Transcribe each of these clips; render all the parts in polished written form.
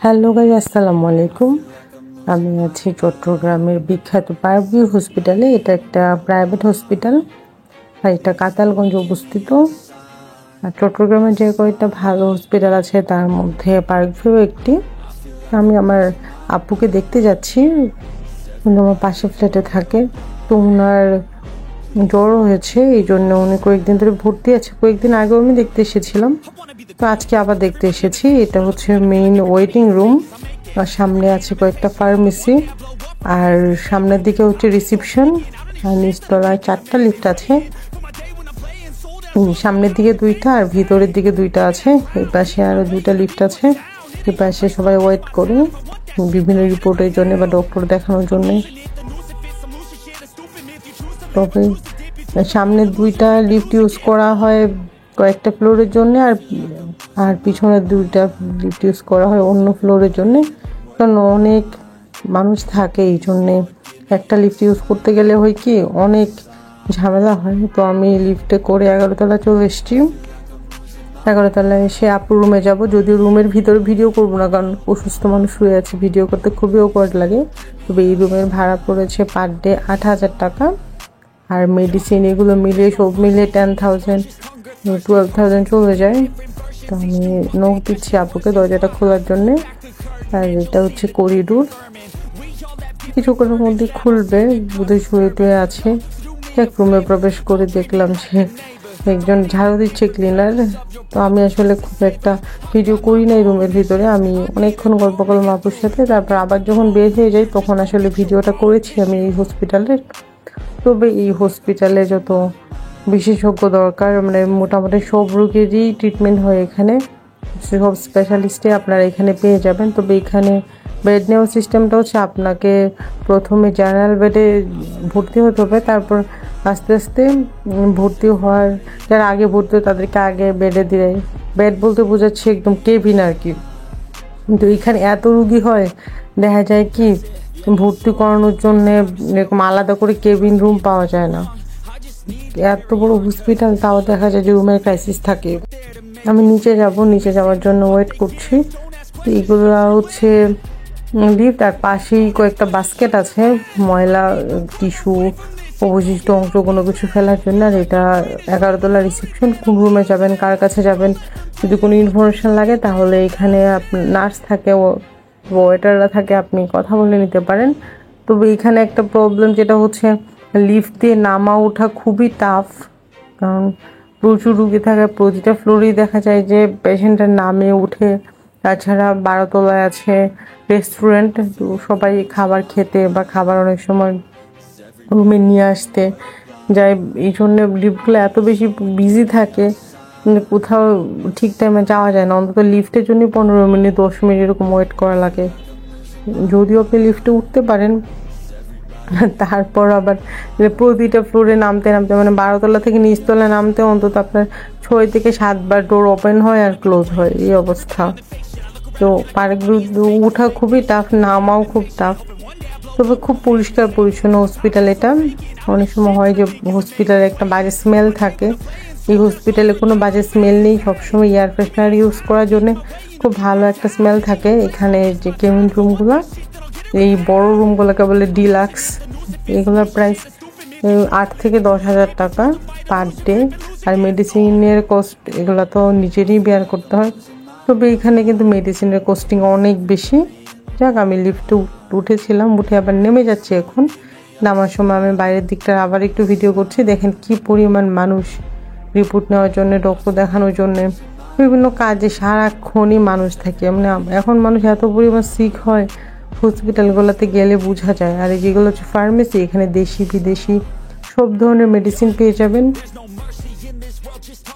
Hello guys, আসসালামু আলাইকুম। আমি আছি চট্টগ্রামের বিখ্যাত পারভিউ হসপিটালে। এটা একটা প্রাইভেট হসপিটাল আর এটা কাতালগঞ্জে অবস্থিত। আর চট্টগ্রামে যে কয়েকটা ভালো হসপিটাল আছে তার মধ্যে পারভিউ একটি। আমি আমার আপুকে দেখতে যাচ্ছি, উনি আমার পাশে ফ্ল্যাটে থাকে। তো ওনার জ্বর হয়েছে, এই জন্য উনি কয়েকদিন ধরে ভর্তি আছে। কয়েকদিন আগেও আমি দেখতে এসেছিলাম, তো আজকে আবার দেখতে এসেছি। এটা হচ্ছে মেইন ওয়েটিং রুম, আর সামনে আছে কয়েকটা ফার্মেসি, আর সামনের দিকে হচ্ছে রিসিপশন, আর নিচতলায় 4টা লিফট আছে। সামনের দিকে 2টা আর ভিতরের দিকে 2টা আছে। এই পাশে আরো 2টা লিফট আছে। এই পাশে সবাই ওয়েট করে বিভিন্ন রিপোর্টের জন্য বা ডক্টর দেখানোর জন্য। তবে সামনে 2টা লিফট ইউজ করা হয় কয়েকটা ফ্লোরের জন্য, আর পিছনে 2টা লিফট ইউজ করা হয় অন্য ফ্লোরের জন্য, কারণ অনেক মানুষ থাকে। এই জন্যে একটা লিফট ইউজ করতে গেলে হয় কি অনেক ঝামেলা হয়। তো আমি লিফটে করে 11তলা চলে এসেছি। 11তলায় এসে আপুর রুমে যাব। যদিও রুমের ভিতরে ভিডিও করবো না, কারণ অসুস্থ মানুষ শুয়ে আছে, ভিডিও করতে খুবই অকওয়ার্ড লাগে। তবে এই রুমের ভাড়া পড়েছে পার ডে 8,000 টাকা। আর মেডিসিন এগুলো মিলিয়ে সব মিলিয়ে 10,000 12,000 চলে যায়। তো আমি নখ দিচ্ছি আপুকে দরজাটা খোলার জন্যে। আর এটা হচ্ছে করিডোর, কিছুক্ষণের মধ্যে খুলবে, বোধহয় শুয়ে টুয়ে আছে। এক রুমে প্রবেশ করে দেখলাম সে একজন ঝাড়ু দিচ্ছে, ক্লিনার। তো আমি আসলে খুব একটা ভিডিও করি না এই রুমের ভিতরে, আমি অনেকক্ষণ গল্প করলাম আপুর সাথে। তারপর আবার যখন বের হয়ে যাই তখন আসলে ভিডিওটা করেছি আমি এই হসপিটালের। তবে এই হসপিটালে যত বিশেষজ্ঞ দরকার, মানে মোটামুটি সব রোগেরই ট্রিটমেন্ট হয় এখানে, সব স্পেশালিস্টে আপনারা এখানে পেয়ে যাবেন। তবে এখানে বেড নেওয়ার সিস্টেমটা হচ্ছে আপনাকে প্রথমে জেনারেল বেডে ভর্তি হতে হবে, তারপর আস্তে আস্তে ভর্তি হওয়ার, যারা আগে ভর্তি হয় তাদেরকে আগে বেডে দিয়ে, বেড বলতে বোঝাচ্ছে একদম কেবিন আর কি। কিন্তু এখানে এত রুগী হয়, দেখা যায় কি ভর্তি করানোর জন্য এরকম আলাদা করে কেবিন রুম পাওয়া যায় না। এত বড় হসপিটাল, তাও দেখা যায় যে রুমের ক্রাইসিস থাকে। আমি নিচে যাব, নিচে যাওয়ার জন্য ওয়েট করছি। এগুলো হচ্ছে লিফট, আর পাশেই কয়েকটা বাস্কেট আছে ময়লা, টিস্যু, অবশিষ্ট অংশ কোনো কিছু ফেলার জন্য। আর এটা 11তলা রিসেপশন। কোন রুমে যাবেন, কার কাছে যাবেন, যদি কোনো ইনফরমেশন লাগে তাহলে এখানে নার্স থাকে, ওয়েটাররা থাকে, আপনি কথা বলে নিতে পারেন। তবে এখানে একটা প্রবলেম যেটা হচ্ছে লিফট দিয়ে নামা ওঠা খুবই টাফ, কারণ প্রচুর রুগী থাকে। প্রতিটা ফ্লোরেই দেখা যায় যে পেশেন্টের নামে উঠে। তাছাড়া 12তলায় আছে রেস্টুরেন্ট, তো সবাই খাবার খেতে বা খাবার অনেক সময় রুমে নিয়ে আসতে যায়। এই জন্য লিফটগুলো এত বেশি বিজি থাকে, কোথাও ঠিক টাইমে যাওয়া যায় না। অন্তত লিফটের জন্য 15 মিনিট 10 মিনিট এরকম ওয়েট করা লাগে। যদিও আপনি লিফটে উঠতে পারেন, তারপর আবার প্রতিটা ফ্লোরে নামতে নামতে, মানে 12তলা থেকে নিচতলা নামতে অন্তত আপনার 6 থেকে 7 বার ডোর ওপেন হয় আর ক্লোজ হয়, এই অবস্থা। তো পার্কগুলো উঠা খুবই টাফ, নামাও খুব টাফ। তবে খুব পরিষ্কার পরিচ্ছন্ন হসপিটাল এটা। অনেক সময় হয় যে হসপিটালে একটা বাজে স্মেল থাকে, এই হসপিটালে কোনো বাজে স্মেল নেই। সবসময় এয়ার ফ্রেশনার ইউজ করার জন্য খুব ভালো একটা স্মেল থাকে। এখানে যে কেবিন রুমগুলো, এই বড় রুমগুলোকে বলে ডিলাক্স, এগুলোর প্রাইস 8 থেকে 10,000 টাকা পার ডে। আর মেডিসিনের কস্ট এগুলো তো নিজেরই বেয়ার করতে হয়। তবে এখানে কিন্তু মেডিসিনের কস্টিং অনেক বেশি। যাক, আমি লিফটে উঠেছিলাম, উঠে আবার নেমে যাচ্ছি এখন। নামার সময় আমি বাইরের দিকটা আবার একটু ভিডিও করছি। দেখেন কি পরিমাণ মানুষ রিপোর্ট নেওয়ার জন্য, ডক্টর দেখানোর জন্য, বিভিন্ন কাজে সারাক্ষণই মানুষ থাকে। মানে এখন মানুষ এত পরিমাণ সিক হয়, হসপিটালগুলোতে গেলে বোঝা যায়। আর যেগুলো হচ্ছে ফার্মেসি, এখানে দেশি বিদেশি সব ধরনের মেডিসিন পেয়ে যাবেন।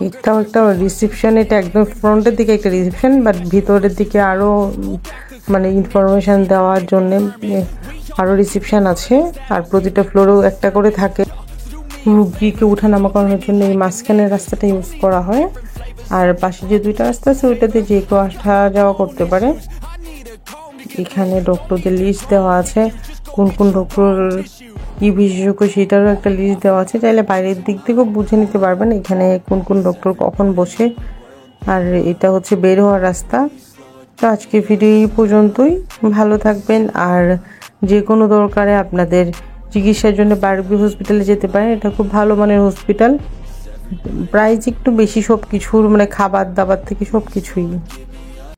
এটাও একটা রিসেপশন, এটা একদম ফ্রন্টের দিকে একটা রিসেপশন, বাট ভিতরের দিকে আরও মানে ইনফরমেশন দেওয়ার জন্য আরও রিসেপশন আছে। আর প্রতিটা ফ্লোরেও একটা করে থাকে। রুগীকে উঠানামা করানোর জন্য এই মাঝখানের রাস্তাটা ইউজ করা হয়। আর পাশে যে 2টা রাস্তা আছে ওইটাতে যে কেউ আসা যাওয়া করতে পারে। এখানে ডক্টরদের লিস্ট দেওয়া আছে, কোন কোন ডক্টর কি বিশেষজ্ঞ সেটারও একটা লিস্ট দেওয়া আছে। চাইলে বাইরের দিক থেকেও বুঝে নিতে পারবেন এখানে কোন কোন ডক্টর কখন বসে। আর এটা হচ্ছে বের হওয়ার রাস্তা। তো আজকে ভিডিও এই পর্যন্তই। ভালো থাকবেন, আর যে কোনো দরকারে আপনাদের চিকিৎসার জন্য বারবি হসপিটালে যেতে পারেন। এটা খুব ভালো মানের হসপিটাল, প্রাইস একটু বেশি সব কিছুর, মানে খাবার দাবার থেকে সব কিছুই।